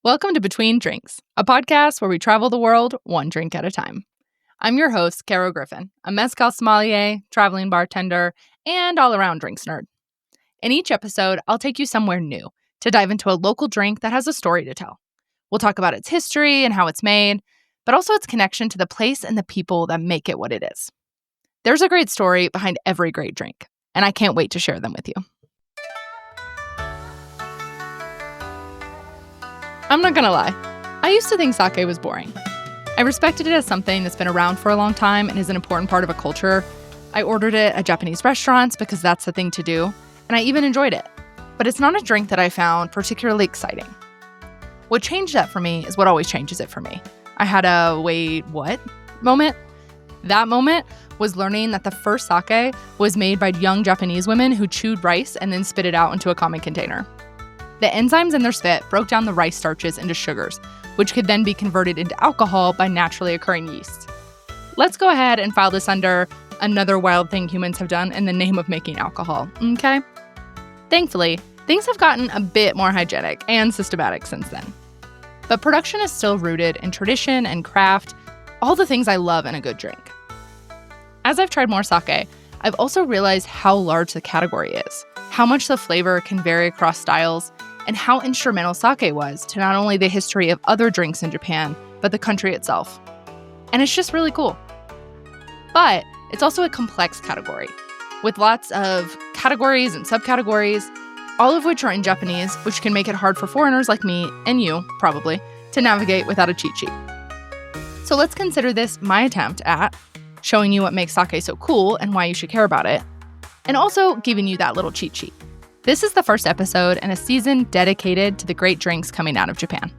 Welcome to Between Drinks, a podcast where we travel the world one drink at a time. I'm your host, Caro Griffin, a mezcal sommelier, traveling bartender, and all-around drinks nerd. In each episode, I'll take you somewhere new to dive into a local drink that has a story to tell. We'll talk about its history and how it's made, but also its connection to the place and the people that make it what it is. There's a great story behind every great drink, and I can't wait to share them with you. I'm not gonna lie, I used to think sake was boring. I respected it as something that's been around for a long time and is an important part of a culture. I ordered it at Japanese restaurants because that's the thing to do, and I even enjoyed it. But it's not a drink that I found particularly exciting. What changed that for me is what always changes it for me. I had a wait, what? moment. That moment was learning that the first sake was made by young Japanese women who chewed rice and then spit it out into a common container. The enzymes in their spit broke down the rice starches into sugars, which could then be converted into alcohol by naturally occurring yeast. Let's go ahead and file this under another wild thing humans have done in the name of making alcohol, okay? Thankfully, things have gotten a bit more hygienic and systematic since then. But production is still rooted in tradition and craft, all the things I love in a good drink. As I've tried more sake, I've also realized how large the category is, how much the flavor can vary across styles, and how instrumental sake was to not only the history of other drinks in Japan, but the country itself. And it's just really cool. But it's also a complex category, with lots of categories and subcategories, all of which are in Japanese, which can make it hard for foreigners like me, and you, probably, to navigate without a cheat sheet. So let's consider this my attempt at showing you what makes sake so cool and why you should care about it, and also giving you that little cheat sheet. This is the first episode in a season dedicated to the great drinks coming out of Japan.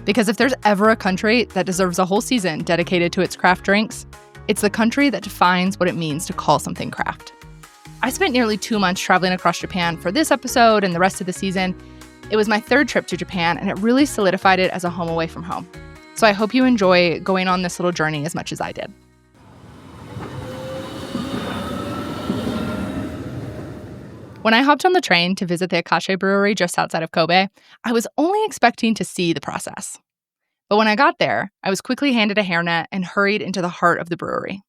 Because if there's ever a country that deserves a whole season dedicated to its craft drinks, it's the country that defines what it means to call something craft. I spent nearly 2 months traveling across Japan for this episode and the rest of the season. It was my third trip to Japan, and it really solidified it as a home away from home. So I hope you enjoy going on this little journey as much as I did. When I hopped on the train to visit the Akashi brewery just outside of Kobe, I was only expecting to see the process. But when I got there, I was quickly handed a hairnet and hurried into the heart of the brewery.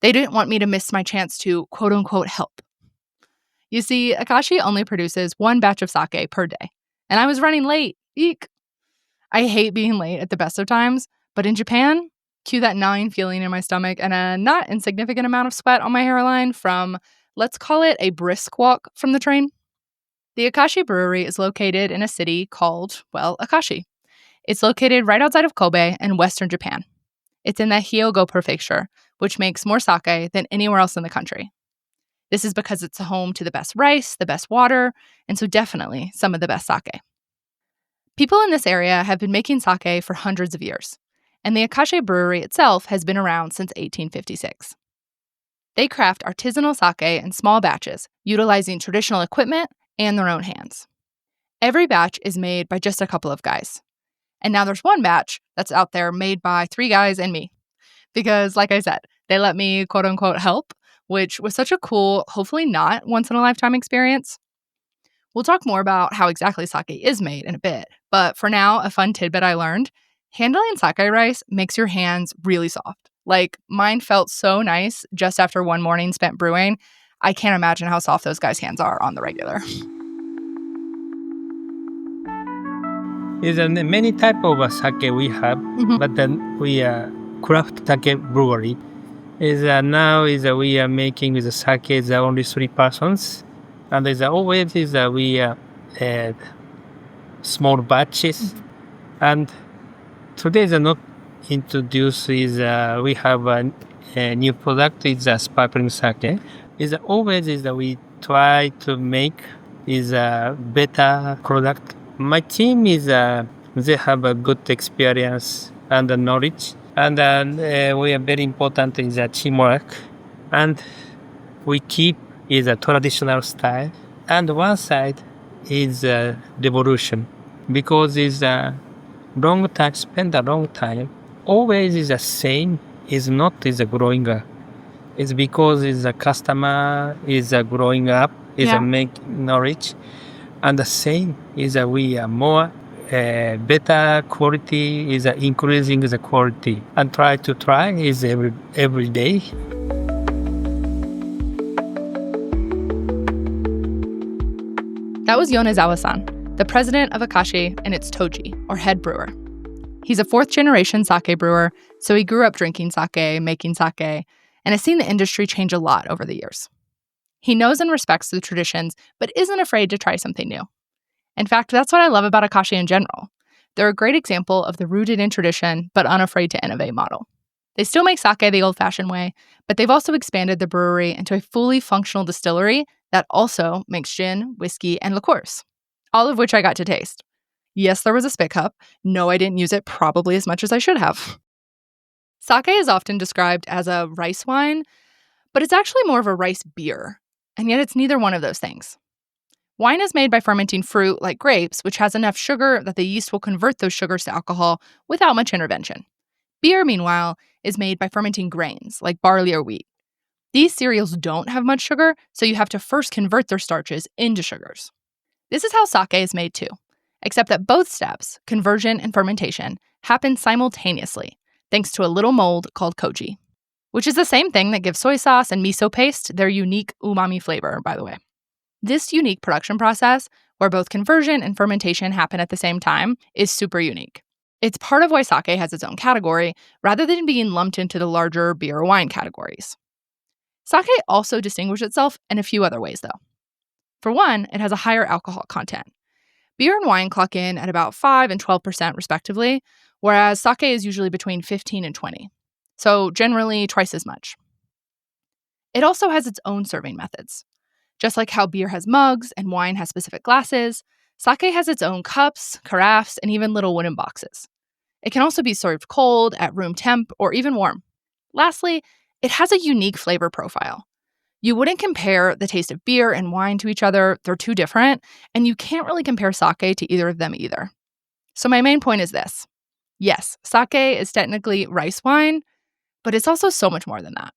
They didn't want me to miss my chance to quote-unquote help. You see, Akashi only produces one batch of sake per day, and I was running late. Eek! I hate being late at the best of times, but in Japan, cue that gnawing feeling in my stomach and a not insignificant amount of sweat on my hairline from, let's call it, a brisk walk from the train. The Akashi brewery is located in a city called, Akashi. It's located right outside of Kobe in western Japan. It's in the Hyogo prefecture, which makes more sake than anywhere else in the country. This is because it's home to the best rice, the best water, and so definitely some of the best sake. People in this area have been making sake for hundreds of years, and the Akashi brewery itself has been around since 1856. They craft artisanal sake in small batches, utilizing traditional equipment and their own hands. Every batch is made by just a couple of guys. And now there's one batch that's out there made by 3 guys and me. Because, like I said, they let me quote-unquote help, which was such a cool, hopefully not once-in-a-lifetime experience. We'll talk more about how exactly sake is made in a bit, but for now, a fun tidbit I learned: handling sake rice makes your hands really soft. Like, mine felt so nice just after one morning spent brewing. I can't imagine how soft those guys' hands are on the regular. There's many type of sake we have, but then we are craft sake brewery. We are making with the sake is only 3 persons, and there's always we add small batches, and today is not introduce is we have a new product is a sparkling sake. Is always is that we try to make is a better product. My team is they have a good experience and knowledge, and we are very important in the teamwork, and we keep is a traditional style, and one side is revolution, because is a long time, spend a long time, always is the same, is not is a growing up. It's because is a customer is a growing up, is a make knowledge, and the same is that we are more better quality is increasing the quality and try is every day. That was Yonezawa-san, the president of Akashi and its Toji, or head brewer. He's a fourth-generation sake brewer, so he grew up drinking sake, making sake, and has seen the industry change a lot over the years. He knows and respects the traditions, but isn't afraid to try something new. In fact, that's what I love about Akashi in general. They're a great example of the rooted in tradition, but unafraid to innovate model. They still make sake the old-fashioned way, but they've also expanded the brewery into a fully functional distillery that also makes gin, whiskey, and liqueurs, all of which I got to taste. Yes, there was a spit cup. No, I didn't use it probably as much as I should have. Sake is often described as a rice wine, but it's actually more of a rice beer, and yet it's neither one of those things. Wine is made by fermenting fruit like grapes, which has enough sugar that the yeast will convert those sugars to alcohol without much intervention. Beer, meanwhile, is made by fermenting grains like barley or wheat. These cereals don't have much sugar, so you have to first convert their starches into sugars. This is how sake is made too, except that both steps, conversion and fermentation, happen simultaneously, thanks to a little mold called koji, which is the same thing that gives soy sauce and miso paste their unique umami flavor, by the way. This unique production process, where both conversion and fermentation happen at the same time, is super unique. It's part of why sake has its own category, rather than being lumped into the larger beer or wine categories. Sake also distinguishes itself in a few other ways, though. For one, it has a higher alcohol content. Beer and wine clock in at about 5 and 12% respectively, whereas sake is usually between 15 and 20, so generally twice as much. It also has its own serving methods. Just like how beer has mugs and wine has specific glasses, sake has its own cups, carafes, and even little wooden boxes. It can also be served cold, at room temp, or even warm. Lastly, it has a unique flavor profile. You wouldn't compare the taste of beer and wine to each other, they're too different, and you can't really compare sake to either of them either. So my main point is this. Yes, sake is technically rice wine, but it's also so much more than that.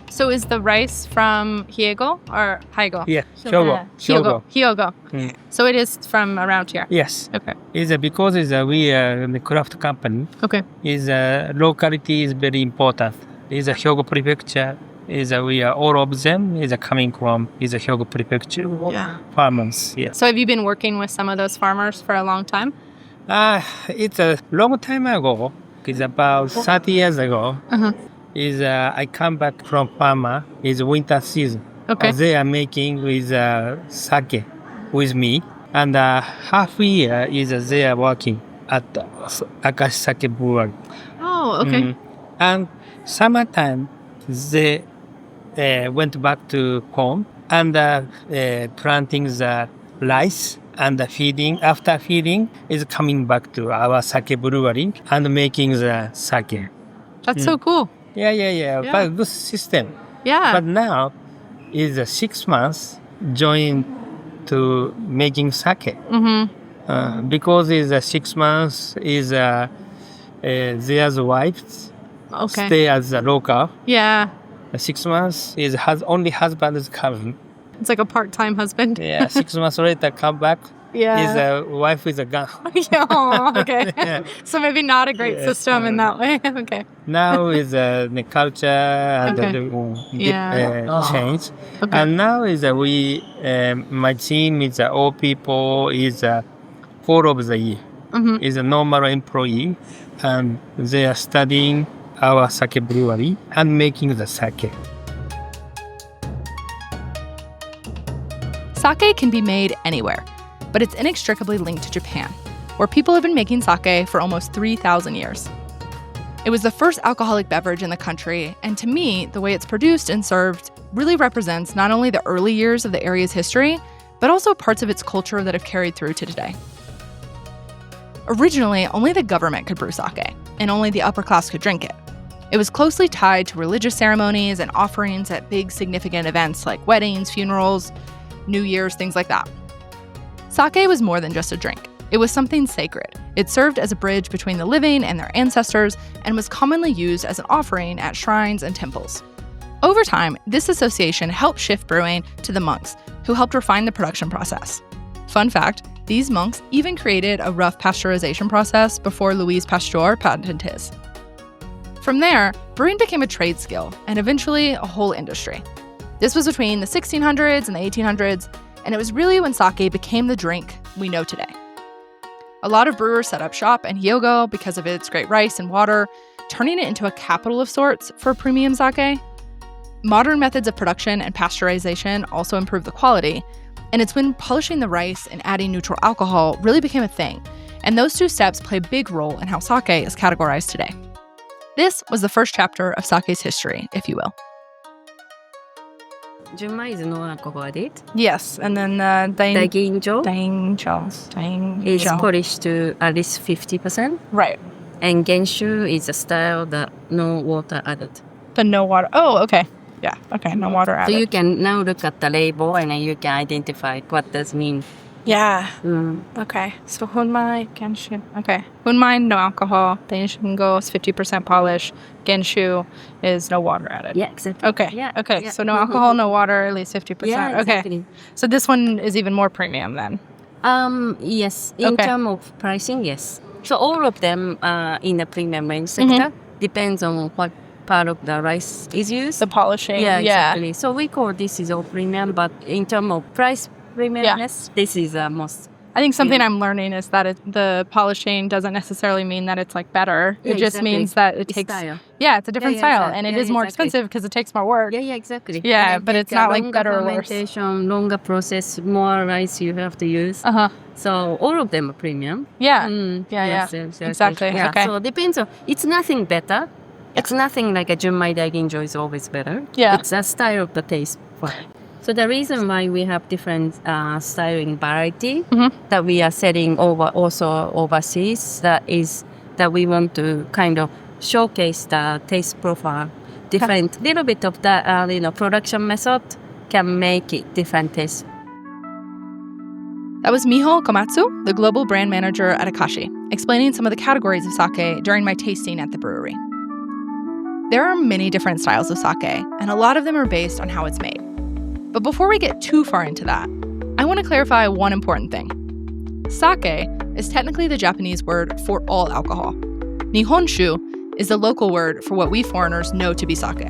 So is the rice from Hyogo or Hyogo? Yeah, Hyogo. Hyogo. So it is from around here? Yes. Okay. Because we are the craft company. Okay. Locality is very important. A Hyogo prefecture. We are all of them is coming from Hyogo prefecture. Yeah. Farmers. Yeah. So have you been working with some of those farmers for a long time? It's a long time ago. It's about 30 years ago. Uh-huh. I come back from farmer. It's winter season. Okay. They are making with sake with me, and half year they are working at Akashi Sake Brewery. Oh, okay. And summertime they went back to home and planting the rice and feeding. After feeding is coming back to our sake brewery and making the sake. That's so cool. Yeah. But good system. Yeah. But now is 6 months join to making sake. Mm-hmm. Because is 6 months is their wives stay as a local. Yeah. 6 months is only husband is coming. It's like a part-time husband. Yeah. 6 months later come back. Yeah. His wife is a gun. Yeah, okay. Yeah. So maybe not a great system in that way. Okay. Now is the culture and change. Okay. And now is we my team is all people is 4 of the year. Mm-hmm. Is a normal employee and they are studying our sake brewery and making the sake. Sake can be made anywhere, but it's inextricably linked to Japan, where people have been making sake for almost 3,000 years. It was the first alcoholic beverage in the country, and to me, the way it's produced and served really represents not only the early years of the area's history, but also parts of its culture that have carried through to today. Originally, only the government could brew sake, and only the upper class could drink it. It was closely tied to religious ceremonies and offerings at big significant events like weddings, funerals, New Year's, things like that. Sake was more than just a drink. It was something sacred. It served as a bridge between the living and their ancestors and was commonly used as an offering at shrines and temples. Over time, this association helped shift brewing to the monks, who helped refine the production process. Fun fact, these monks even created a rough pasteurization process before Louis Pasteur patented his. From there, brewing became a trade skill and eventually a whole industry. This was between the 1600s and the 1800s, and it was really when sake became the drink we know today. A lot of brewers set up shop in Hyogo because of its great rice and water, turning it into a capital of sorts for premium sake. Modern methods of production and pasteurization also improved the quality, and it's when polishing the rice and adding neutral alcohol really became a thing, and those two steps play a big role in how sake is categorized today. This was the first chapter of sake's history, if you will. Junmai is no alcohol added. Yes, and then Daiginjo is Dainjo. polished to at least 50%. Right. And Genshu is a style that no water added. The no water. Oh, okay. Yeah, okay, no water added. So you can now look at the label and then you can identify what does mean. Yeah. Okay. So Hunmai, Genshu. Okay. Hunmai, no alcohol. Daishingo is 50% polish. Genshu is no water added. Yeah, exactly. Okay. Yeah. Okay. Yeah. So no alcohol, no water, at least 50%. Yeah, exactly. Okay. So this one is even more premium then. Yes. In Okay. terms of pricing, yes. So all of them are in the premium range sector. Depends on what part of the rice is used. The polishing. Yeah, exactly. So we call this is all premium, but in terms of price premiumness, this is most. I think something I'm learning is that the polishing doesn't necessarily mean that it's like better. Yeah, it just exactly. means that it It's takes. style. Yeah, it's a different style, exactly. and it Yeah, is more exactly. expensive because it takes more work. Yeah, exactly. Yeah, And but it it's takes not like longer better or worse. fermentation, longer process, more rice you have to use. So all of them are premium. Yeah. Yes, Exactly. Yeah. Okay. So it depends on. It's nothing better. It's nothing like a Junmai Daiginjo is always better. Yeah. It's a style of the taste. So the reason why we have different styling variety that we are selling also overseas, that is that we want to kind of showcase the taste profile. Different, little bit of that, production method can make it different taste. That was Miho Komatsu, the global brand manager at Akashi, explaining some of the categories of sake during my tasting at the brewery. There are many different styles of sake, and a lot of them are based on how it's made. But before we get too far into that, I want to clarify one important thing. Sake is technically the Japanese word for all alcohol. Nihonshu is the local word for what we foreigners know to be sake.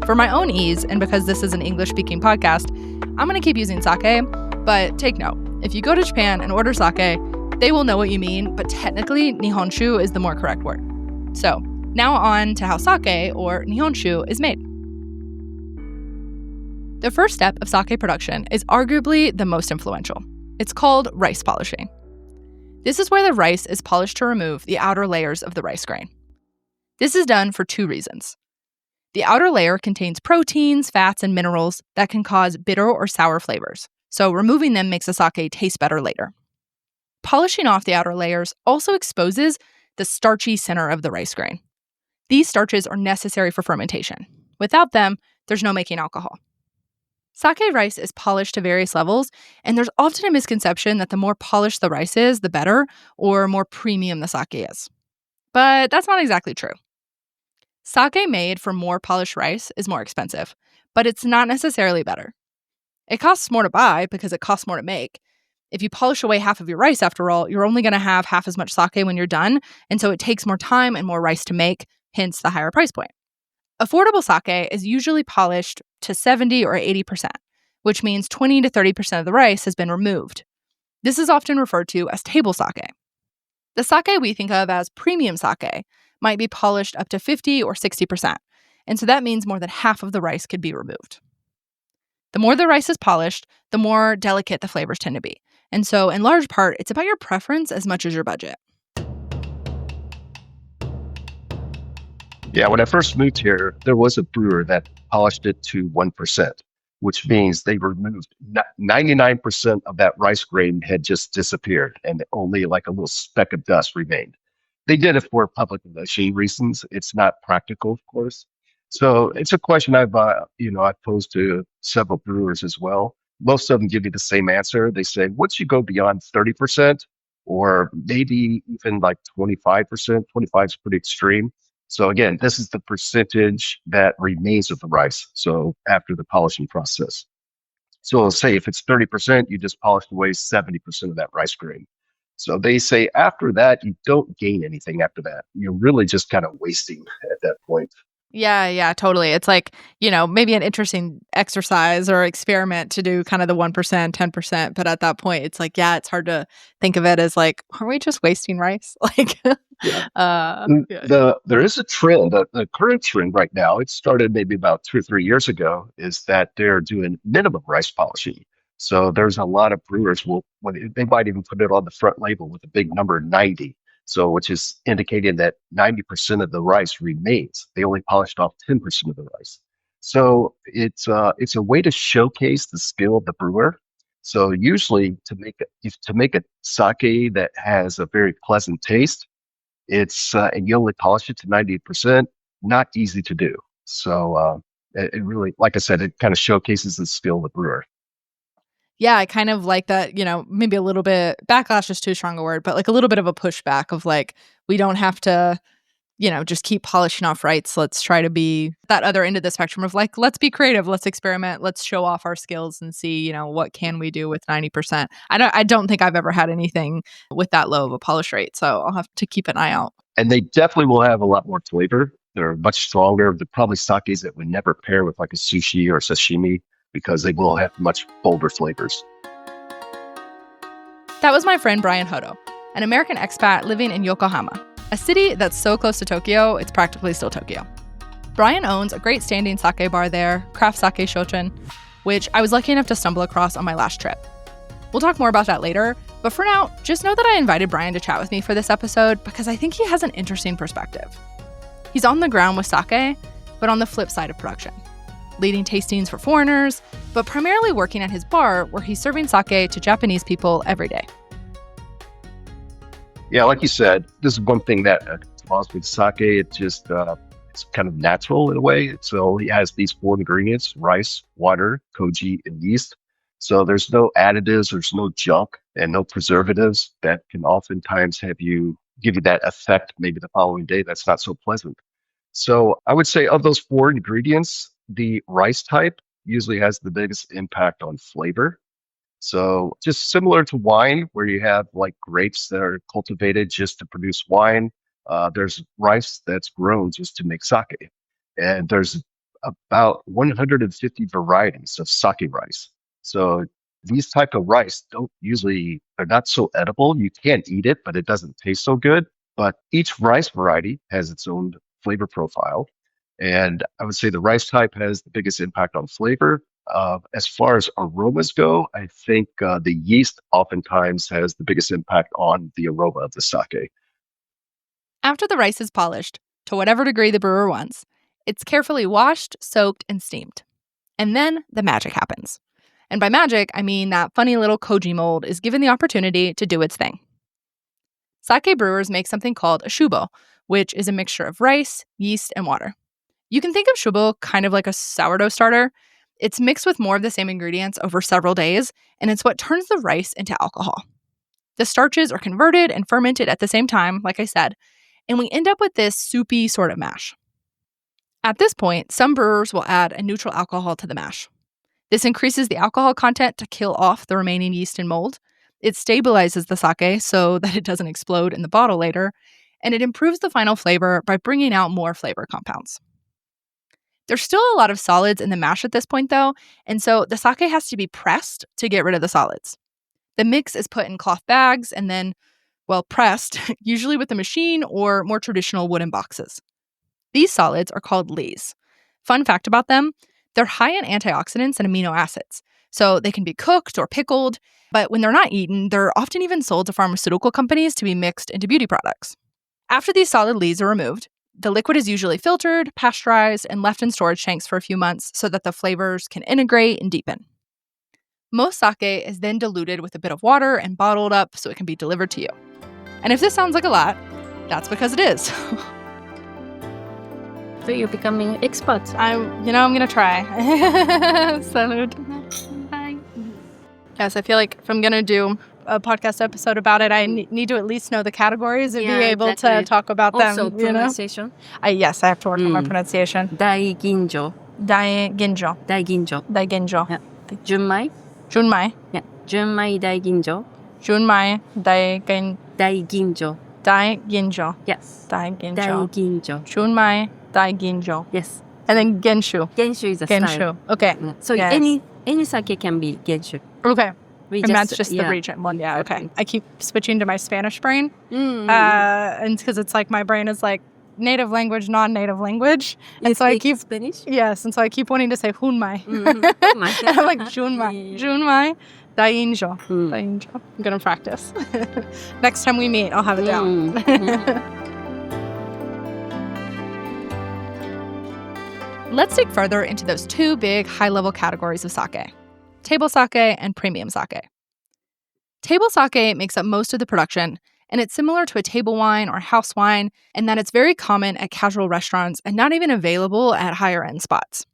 For my own ease, and because this is an English-speaking podcast, I'm going to keep using sake, but take note. If you go to Japan and order sake, they will know what you mean, but technically, Nihonshu is the more correct word. So, now on to how sake, or Nihonshu, is made. The first step of sake production is arguably the most influential. It's called rice polishing. This is where the rice is polished to remove the outer layers of the rice grain. This is done for two reasons. The outer layer contains proteins, fats, and minerals that can cause bitter or sour flavors, so removing them makes the sake taste better later. Polishing off the outer layers also exposes the starchy center of the rice grain. These starches are necessary for fermentation. Without them, there's no making alcohol. Sake rice is polished to various levels, and there's often a misconception that the more polished the rice is, the better, or more premium the sake is. But that's not exactly true. Sake made from more polished rice is more expensive, but it's not necessarily better. It costs more to buy because it costs more to make. If you polish away half of your rice, after all, you're only going to have half as much sake when you're done, and so it takes more time and more rice to make, hence the higher price point. Affordable sake is usually polished to 70 or 80%, which means 20 to 30% of the rice has been removed. This is often referred to as table sake. The sake we think of as premium sake might be polished up to 50 or 60%, and so that means more than half of the rice could be removed. The more the rice is polished, the more delicate the flavors tend to be, and so in large part, it's about your preference as much as your budget. Yeah, when I first moved here, there was a brewer that polished it to 1%, which means they removed 99% of that rice grain had just disappeared and only like a little speck of dust remained. They did it for public relations reasons. It's not practical, of course. So it's a question I've posed to several brewers as well. Most of them give me the same answer. They say, once you go beyond 30%, or maybe even like 25%, 25 is pretty extreme. So again, this is the percentage that remains of the rice. So after the polishing process. So say if it's 30%, you just polished away 70% of that rice grain. So they say after that, you don't gain anything after that. You're really just kind of wasting at that point. Yeah, totally. It's like, maybe an interesting exercise or experiment to do kind of the 1%, 10%. But at that point, it's like, it's hard to think of it as like, are we just wasting rice? Like, There is a trend, the current trend right now, it started maybe about 2 or 3 years ago, is that they're doing minimum rice polishing. So there's a lot of brewers they might even put it on the front label with a big number 90. So which is indicating that 90% of the rice remains. They only polished off 10% of the rice. So it's a way to showcase the skill of the brewer. So usually to make a sake that has a very pleasant taste, and you only polish it to 90%, not easy to do. So it really, like I said, it kind of showcases the skill of the brewer. Yeah, I kind of like that, maybe a little bit, backlash is too strong a word, but like a little bit of a pushback of like, we don't have to, just keep polishing off rights. Let's try to be that other end of the spectrum of like, let's be creative, let's experiment, let's show off our skills and see, what can we do with 90%. I don't think I've ever had anything with that low of a polish rate, so I'll have to keep an eye out. And they definitely will have a lot more flavor. They're much stronger. They're probably sakes that would never pair with like a sushi or sashimi because they will have much bolder flavors. That was my friend Brian Hutto, an American expat living in Yokohama, a city that's so close to Tokyo, it's practically still Tokyo. Brian owns a great standing sake bar there, Craft Sake Shoten, which I was lucky enough to stumble across on my last trip. We'll talk more about that later, but for now, just know that I invited Brian to chat with me for this episode because I think he has an interesting perspective. He's on the ground with sake, but on the flip side of production, leading tastings for foreigners, but primarily working at his bar where he's serving sake to Japanese people every day. Yeah, like you said, this is one thing that draws me to sake. It just it's kind of natural in a way. So it has these 4 ingredients: rice, water, koji, and yeast. So there's no additives, there's no junk, and no preservatives that can oftentimes give you that effect maybe the following day that's not so pleasant. So I would say of those 4 ingredients, the rice type usually has the biggest impact on flavor. So just similar to wine, where you have like grapes that are cultivated just to produce wine, there's rice that's grown just to make sake. And there's about 150 varieties of sake rice. So these type of rice they're not so edible. You can eat it, but it doesn't taste so good. But each rice variety has its own flavor profile. And I would say the rice type has the biggest impact on flavor. As far as aromas go, I think the yeast oftentimes has the biggest impact on the aroma of the sake. After the rice is polished, to whatever degree the brewer wants, it's carefully washed, soaked, and steamed. And then the magic happens. And by magic, I mean that funny little koji mold is given the opportunity to do its thing. Sake brewers make something called a shubo, which is a mixture of rice, yeast, and water. You can think of shubo kind of like a sourdough starter. It's mixed with more of the same ingredients over several days, and it's what turns the rice into alcohol. The starches are converted and fermented at the same time, like I said, and we end up with this soupy sort of mash. At this point, some brewers will add a neutral alcohol to the mash. This increases the alcohol content to kill off the remaining yeast and mold. It stabilizes the sake so that it doesn't explode in the bottle later, and it improves the final flavor by bringing out more flavor compounds. There's still a lot of solids in the mash at this point, though, and so the sake has to be pressed to get rid of the solids. The mix is put in cloth bags and then, pressed, usually with a machine or more traditional wooden boxes. These solids are called lees. Fun fact about them, they're high in antioxidants and amino acids, so they can be cooked or pickled, but when they're not eaten, they're often even sold to pharmaceutical companies to be mixed into beauty products. After these solid lees are removed, the liquid is usually filtered, pasteurized, and left in storage tanks for a few months so that the flavors can integrate and deepen. Most sake is then diluted with a bit of water and bottled up so it can be delivered to you. And if this sounds like a lot, that's because it is. So you're becoming expert. I'm gonna try. Salud. Bye. Yes, I feel like if I'm gonna do a podcast episode about it, I need to at least know the categories and be able to talk about also, them. pronunciation. Yes, I have to work on my pronunciation. Daiginjo. Daiginjo. Daiginjo. Daiginjo. Yeah. Junmai. Junmai. Yeah. Junmai Daiginjo. Junmai Daiginjo. Daiginjo. Yes. Daiginjo. Daiginjo. Junmai Daiginjo. Yes. And then Genshu. Genshu is a style. Genshu. Okay. So Yes. any sake can be Genshu. Okay. We And that's just the region one. Yeah, okay. I keep switching to my Spanish brain. And because it's like my brain is like native language, non-native language. And so I keep Spanish? Yes, and so I keep wanting to say Hunmai. And I'm like Junmai. Junmai Dainjo. Dainjo. I'm gonna practice. Next time we meet, I'll have it down. Let's dig further into those two big high-level categories of sake. Table sake and premium sake. Table sake makes up most of the production, and it's similar to a table wine or house wine in that it's very common at casual restaurants and not even available at higher-end spots.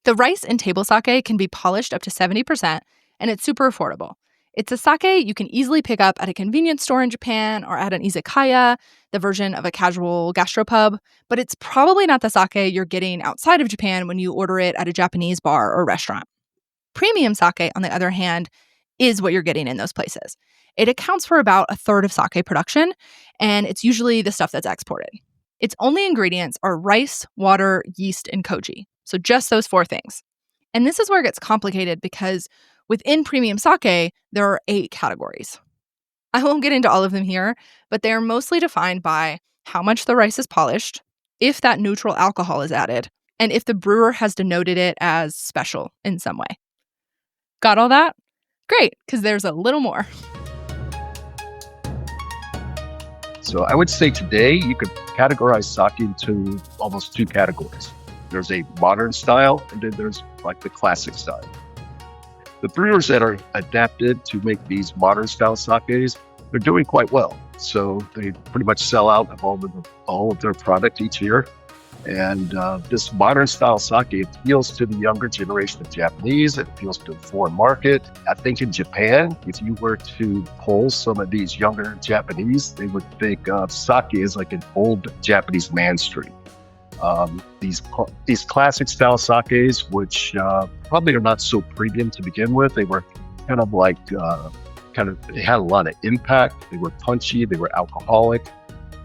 The rice in table sake can be polished up to 70%, and it's super affordable. It's a sake you can easily pick up at a convenience store in Japan or at an izakaya, the version of a casual gastropub, but it's probably not the sake you're getting outside of Japan when you order it at a Japanese bar or restaurant. Premium sake, on the other hand, is what you're getting in those places. It accounts for about a third of sake production, and it's usually the stuff that's exported. Its only ingredients are rice, water, yeast, and koji. So just those 4 things. And this is where it gets complicated because within premium sake, there are 8 categories. I won't get into all of them here, but they are mostly defined by how much the rice is polished, if that neutral alcohol is added, and if the brewer has denoted it as special in some way. Got all that? Great, because there's a little more. So I would say today you could categorize sake into almost 2 categories. There's a modern style, and then there's like the classic style. The brewers that are adapted to make these modern style sakes, they're doing quite well. So they pretty much sell out of all of their product each year. And this modern style sake appeals to the younger generation of Japanese. It appeals to the foreign market. I think in Japan, if you were to poll some of these younger Japanese, they would think of sake as like an old Japanese man's drink. These classic style sakes, which probably are not so premium to begin with, they were kind of like they had a lot of impact. They were punchy. They were alcoholic.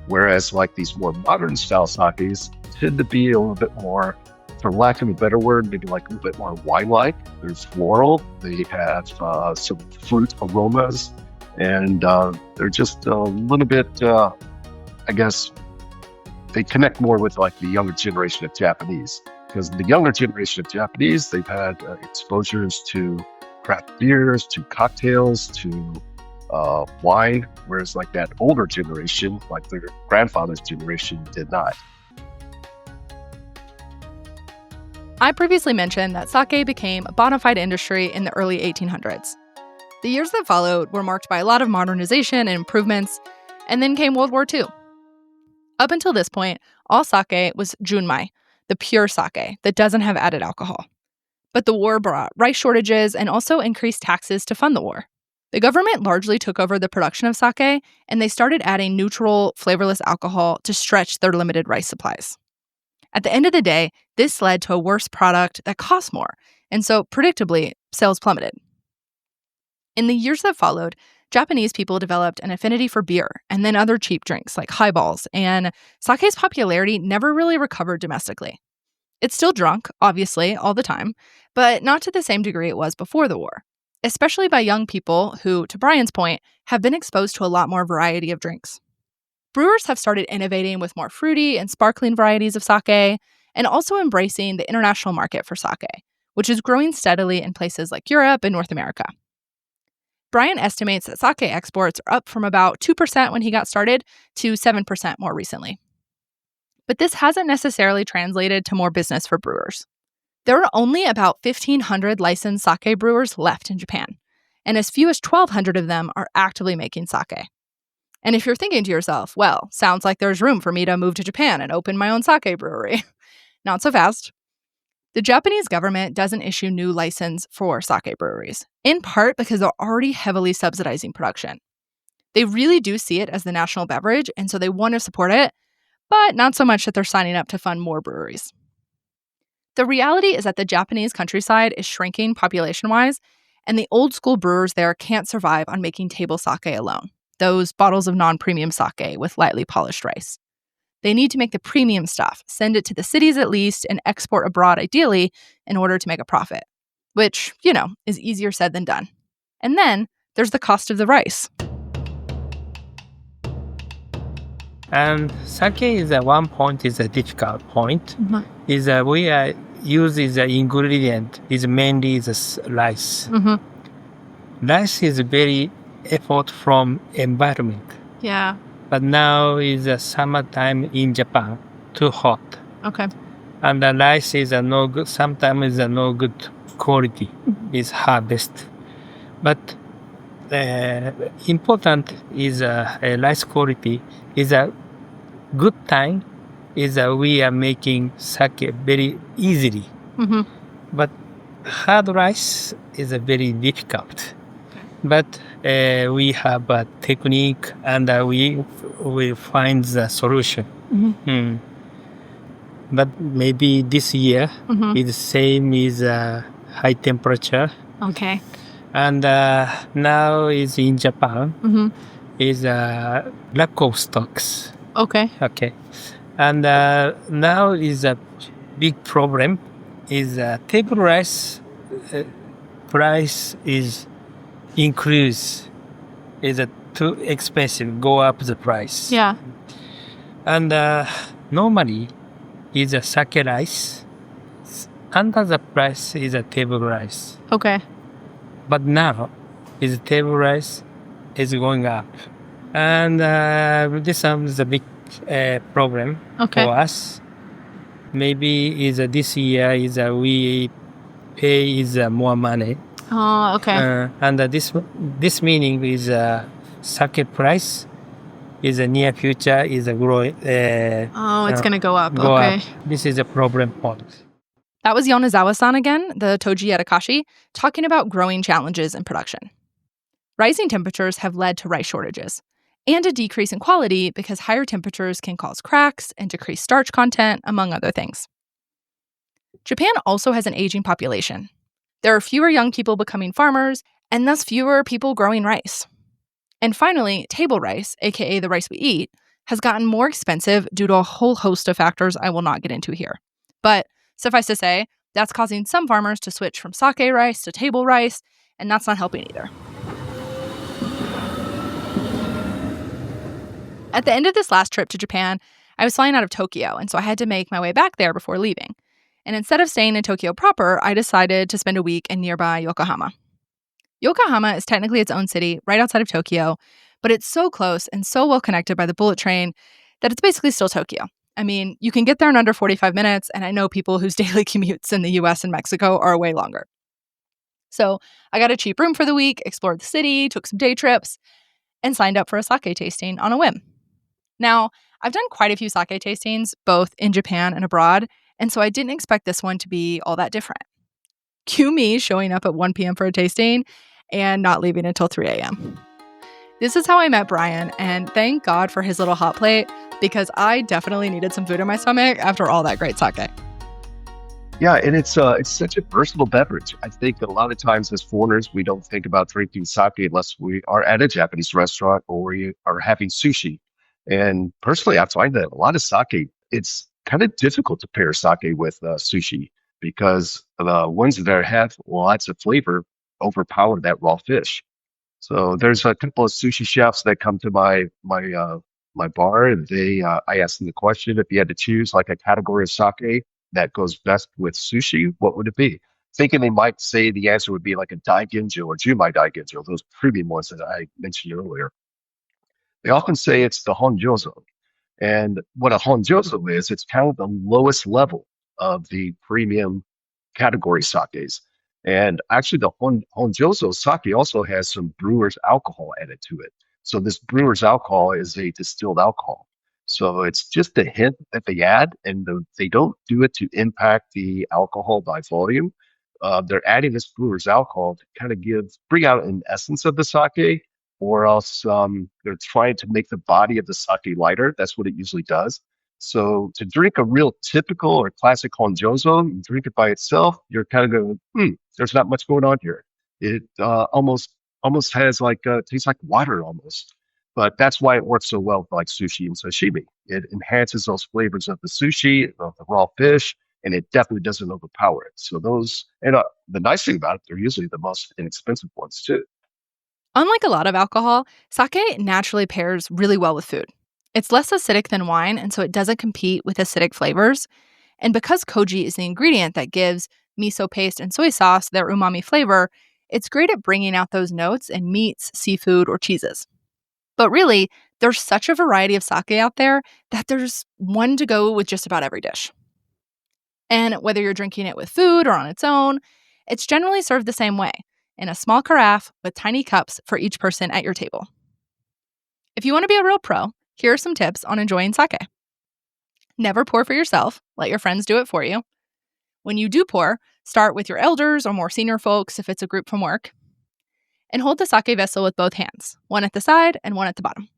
Whereas like these more modern style sakes tend to be a little bit more, for lack of a better word, maybe like a little bit more wine-like. They're floral. They have some fruit aromas, and they're just a little bit, I guess, they connect more with like the younger generation of Japanese. Because the younger generation of Japanese, they've had exposures to craft beers, to cocktails, to wine, whereas like that older generation, like their grandfather's generation, did not. I previously mentioned that sake became a bona fide industry in the early 1800s. The years that followed were marked by a lot of modernization and improvements, and then came World War II. Up until this point, all sake was junmai, the pure sake that doesn't have added alcohol. But the war brought rice shortages and also increased taxes to fund the war. The government largely took over the production of sake, and they started adding neutral, flavorless alcohol to stretch their limited rice supplies. At the end of the day, this led to a worse product that cost more, and so, predictably, sales plummeted. In the years that followed, Japanese people developed an affinity for beer and then other cheap drinks like highballs, and sake's popularity never really recovered domestically. It's still drunk, obviously, all the time, but not to the same degree it was before the war, especially by young people who, to Brian's point, have been exposed to a lot more variety of drinks. Brewers have started innovating with more fruity and sparkling varieties of sake, and also embracing the international market for sake, which is growing steadily in places like Europe and North America. Brian estimates that sake exports are up from about 2% when he got started to 7% more recently. But this hasn't necessarily translated to more business for brewers. There are only about 1,500 licensed sake brewers left in Japan, and as few as 1,200 of them are actively making sake. And if you're thinking to yourself, well, sounds like there's room for me to move to Japan and open my own sake brewery. Not so fast. The Japanese government doesn't issue new license for sake breweries, in part because they're already heavily subsidizing production. They really do see it as the national beverage, and so they want to support it, but not so much that they're signing up to fund more breweries. The reality is that the Japanese countryside is shrinking population-wise, and the old-school brewers there can't survive on making table sake alone, those bottles of non-premium sake with lightly polished rice. They need to make the premium stuff, send it to the cities at least, and export abroad ideally in order to make a profit, which, is easier said than done. And then there's the cost of the rice. And sake is one point is a difficult point. Mm-hmm. Is we use is the ingredient is mainly the rice. Mm-hmm. Rice is very effort from environment. Yeah. But now is summertime in Japan, too hot. Okay. And the rice is no good. Sometimes is no good quality. Is harvest. But important is rice quality is a good time is we are making sake very easily. Mm-hmm. But hard rice is very difficult. But we have a technique and we find the solution. Mm-hmm. But maybe this year is same is high temperature. Okay. And now is in Japan is lack of stocks. Okay. Okay. And now is a big problem is table rice price is increase is too expensive, go up the price. Yeah. And normally is a sake rice under the price is a table rice. Okay. But now is table rice is going up. And this is a big problem for us. Maybe is this year is we pay is more money. Oh, okay. And this meaning is sake price is a near future is a growing. It's going to go up. Go okay. up. This is a problem point. That was Yonezawa-san again, the Toji Edakashi, talking about growing challenges in production. Rising temperatures have led to rice shortages and a decrease in quality because higher temperatures can cause cracks and decrease starch content, among other things. Japan also has an aging population. There are fewer young people becoming farmers, and thus fewer people growing rice. And finally, table rice, aka the rice we eat, has gotten more expensive due to a whole host of factors I will not get into here. But suffice to say, that's causing some farmers to switch from sake rice to table rice, and that's not helping either. At the end of this last trip to Japan, I was flying out of Tokyo, and so I had to make my way back there before leaving. And instead of staying in Tokyo proper, I decided to spend a week in nearby Yokohama. Yokohama is technically its own city right outside of Tokyo, but it's so close and so well connected by the bullet train that it's basically still Tokyo. I mean, you can get there in under 45 minutes, and I know people whose daily commutes in the US and Mexico are way longer. So I got a cheap room for the week, explored the city, took some day trips, and signed up for a sake tasting on a whim. Now, I've done quite a few sake tastings, both in Japan and abroad, and so I didn't expect this one to be all that different. Cue me showing up at 1 p.m. for a tasting and not leaving until 3 a.m. This is how I met Brian, and thank God for his little hot plate, because I definitely needed some food in my stomach after all that great sake. Yeah, and it's such a versatile beverage. I think that a lot of times as foreigners, we don't think about drinking sake unless we are at a Japanese restaurant or we are having sushi. And personally, I find that a lot of sake, it's kind of difficult to pair sake with sushi because the ones that have lots of flavor overpower that raw fish. So there's a couple of sushi chefs that come to my bar, and I asked them the question: if you had to choose like a category of sake that goes best with sushi, what would it be? Thinking they might say the answer would be like a daiginjo or jumai daiginjo, those premium ones that I mentioned earlier. They often say it's the honjozo. And what a honjozo is, it's kind of the lowest level of the premium category sakes. And actually, the honjozo sake also has some brewer's alcohol added to it. So this brewer's alcohol is a distilled alcohol. So it's just a hint that they add, and they don't do it to impact the alcohol by volume. They're adding this brewer's alcohol to kind of bring out an essence of the sake, or else they're trying to make the body of the sake lighter. That's what it usually does. So to drink a real typical or classic Honjozo, you drink it by itself, you're kind of going, there's not much going on here. It almost has tastes like water almost. But that's why it works so well with like sushi and sashimi. It enhances those flavors of the sushi, of the raw fish, and it definitely doesn't overpower it. So the nice thing about it, they're usually the most inexpensive ones too. Unlike a lot of alcohol, sake naturally pairs really well with food. It's less acidic than wine, and so it doesn't compete with acidic flavors. And because koji is the ingredient that gives miso paste and soy sauce their umami flavor, it's great at bringing out those notes in meats, seafood, or cheeses. But really, there's such a variety of sake out there that there's one to go with just about every dish. And whether you're drinking it with food or on its own, it's generally served the same way, in a small carafe with tiny cups for each person at your table. If you want to be a real pro, here are some tips on enjoying sake. Never pour for yourself. Let your friends do it for you. When you do pour, start with your elders or more senior folks if it's a group from work. And hold the sake vessel with both hands, one at the side and one at the bottom.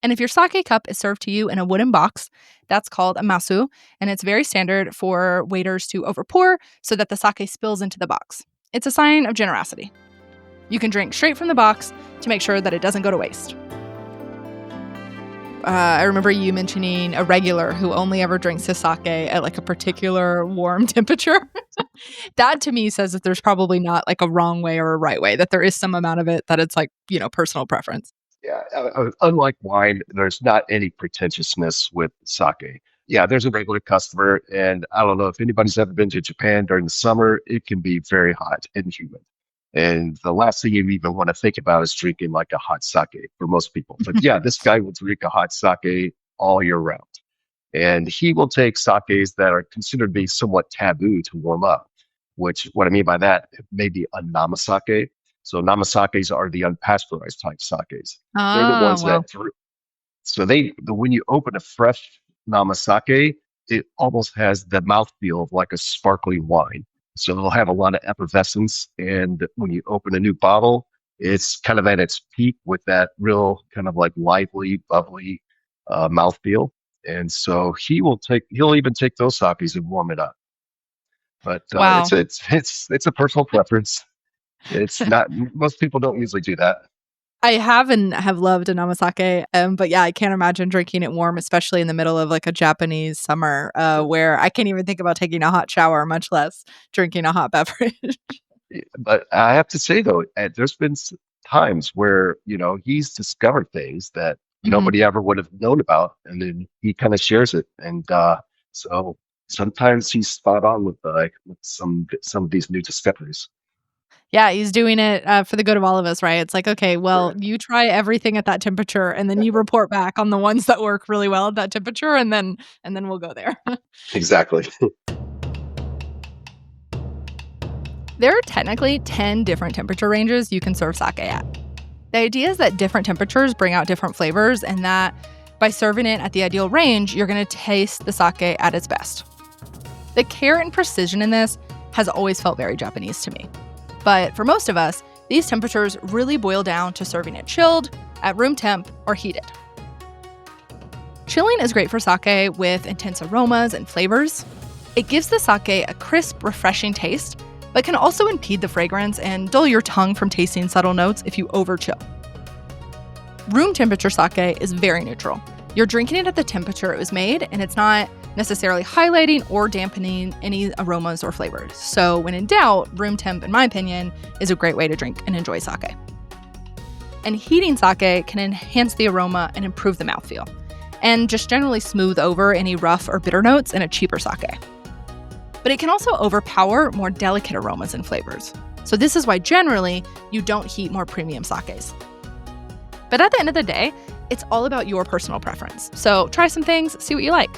And if your sake cup is served to you in a wooden box, that's called a masu, and it's very standard for waiters to overpour so that the sake spills into the box. It's a sign of generosity. You can drink straight from the box to make sure that it doesn't go to waste. I remember you mentioning a regular who only ever drinks his sake at like a particular warm temperature. That to me says that there's probably not like a wrong way or a right way, that there is some amount of it that it's like, personal preference. Yeah, unlike wine, there's not any pretentiousness with sake. Yeah, there's a regular customer, and I don't know if anybody's ever been to Japan during the summer, it can be very hot and humid. And the last thing you even want to think about is drinking like a hot sake for most people. But yeah, this guy will drink a hot sake all year round. And he will take sakes that are considered to be somewhat taboo to warm up, which what I mean by that, maybe a namasake. So namasakes are the unpasteurized type sakes. They're the ones Wow. so when you open a fresh namasake, it almost has the mouthfeel of like a sparkling wine. So it'll have a lot of effervescence. And when you open a new bottle, it's kind of at its peak with that real kind of like lively, bubbly mouthfeel. And so he'll even take those sakes and warm it up. But Wow. it's a personal preference. It's not, most people don't usually do that. I have loved a namasake, but yeah, I can't imagine drinking it warm, especially in the middle of like a Japanese summer, where I can't even think about taking a hot shower, much less drinking a hot beverage. But I have to say though, there's been times where he's discovered things that nobody ever would have known about, and then he kind of shares it, and so sometimes he's spot on with with some of these new discoveries. Yeah, he's doing it for the good of all of us, right? It's like, okay, well, Right. you try everything at that temperature, and then you report back on the ones that work really well at that temperature, and then we'll go there. Exactly. There are technically 10 different temperature ranges you can serve sake at. The idea is that different temperatures bring out different flavors, and that by serving it at the ideal range, you're going to taste the sake at its best. The care and precision in this has always felt very Japanese to me. But for most of us, these temperatures really boil down to serving it chilled, at room temp, or heated. Chilling is great for sake with intense aromas and flavors. It gives the sake a crisp, refreshing taste, but can also impede the fragrance and dull your tongue from tasting subtle notes if you over-chill. Room temperature sake is very neutral. You're drinking it at the temperature it was made, and it's not necessarily highlighting or dampening any aromas or flavors. So when in doubt, room temp, in my opinion, is a great way to drink and enjoy sake. And heating sake can enhance the aroma and improve the mouthfeel, and just generally smooth over any rough or bitter notes in a cheaper sake. But it can also overpower more delicate aromas and flavors. So this is why generally you don't heat more premium sakes. But at the end of the day, it's all about your personal preference. So try some things, see what you like.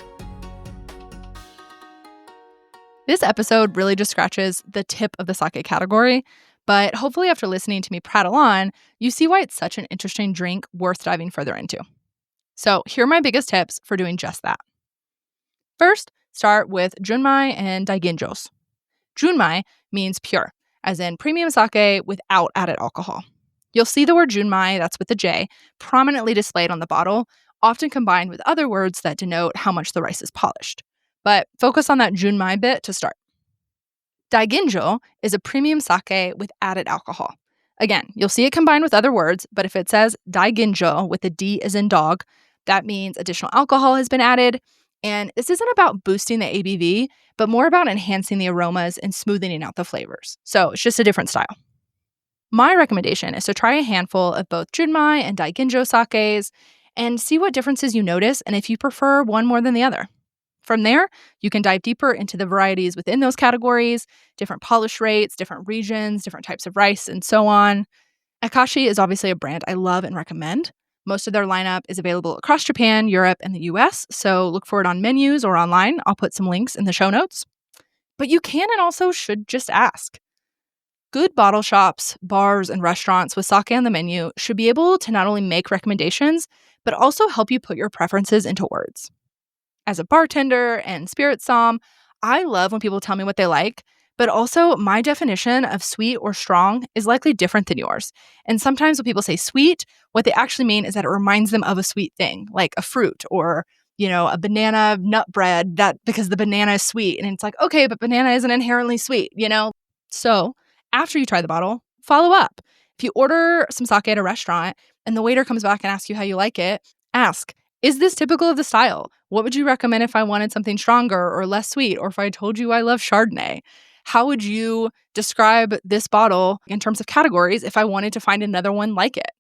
This episode really just scratches the tip of the sake category, but hopefully after listening to me prattle on, you see why it's such an interesting drink worth diving further into. So here are my biggest tips for doing just that. First, start with junmai and daiginjos. Junmai means pure, as in premium sake without added alcohol. You'll see the word junmai, that's with the J, prominently displayed on the bottle, often combined with other words that denote how much the rice is polished. But focus on that junmai bit to start. Daiginjo is a premium sake with added alcohol. Again, you'll see it combined with other words, but if it says daiginjo with a D as in dog, that means additional alcohol has been added. And this isn't about boosting the ABV, but more about enhancing the aromas and smoothing out the flavors. So it's just a different style. My recommendation is to try a handful of both junmai and daiginjo sakes and see what differences you notice and if you prefer one more than the other. From there, you can dive deeper into the varieties within those categories, different polish rates, different regions, different types of rice, and so on. Akashi is obviously a brand I love and recommend. Most of their lineup is available across Japan, Europe, and the US, so look for it on menus or online. I'll put some links in the show notes. But you can and also should just ask. Good bottle shops, bars, and restaurants with sake on the menu should be able to not only make recommendations, but also help you put your preferences into words. As a bartender and spirit som, I love when people tell me what they like, but also my definition of sweet or strong is likely different than yours. And sometimes when people say sweet, what they actually mean is that it reminds them of a sweet thing, like a fruit or, a banana nut bread, that because the banana is sweet. And it's like, okay, but banana isn't inherently sweet, So after you try the bottle, follow up. If you order some sake at a restaurant and the waiter comes back and asks you how you like it, ask, is this typical of the style? What would you recommend if I wanted something stronger or less sweet, or if I told you I love Chardonnay? How would you describe this bottle in terms of categories if I wanted to find another one like it?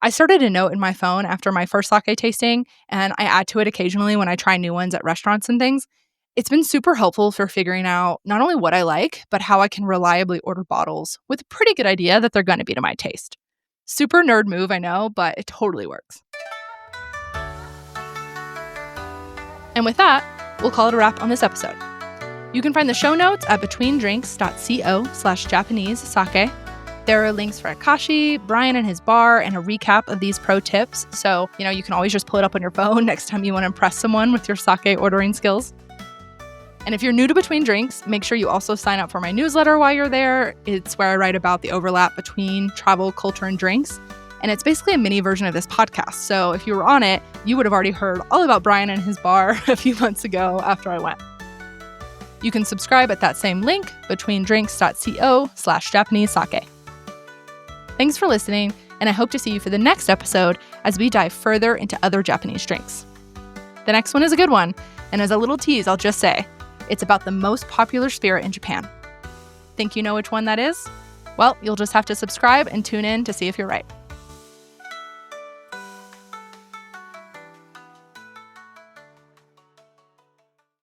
I started a note in my phone after my first sake tasting, and I add to it occasionally when I try new ones at restaurants and things. It's been super helpful for figuring out not only what I like, but how I can reliably order bottles with a pretty good idea that they're going to be to my taste. Super nerd move, I know, but it totally works. And with that, we'll call it a wrap on this episode. You can find the show notes at betweendrinks.co/Japanese sake. There are links for Akashi, Brian and his bar, and a recap of these pro tips. So, you can always just pull it up on your phone next time you want to impress someone with your sake ordering skills. And if you're new to Between Drinks, make sure you also sign up for my newsletter while you're there. It's where I write about the overlap between travel, culture, and drinks. And it's basically a mini version of this podcast. So if you were on it, you would have already heard all about Brian and his bar a few months ago after I went. You can subscribe at that same link, betweendrinks.co/Japanese sake. Thanks for listening, and I hope to see you for the next episode as we dive further into other Japanese drinks. The next one is a good one, and as a little tease, I'll just say, it's about the most popular spirit in Japan. Think you know which one that is? Well, you'll just have to subscribe and tune in to see if you're right.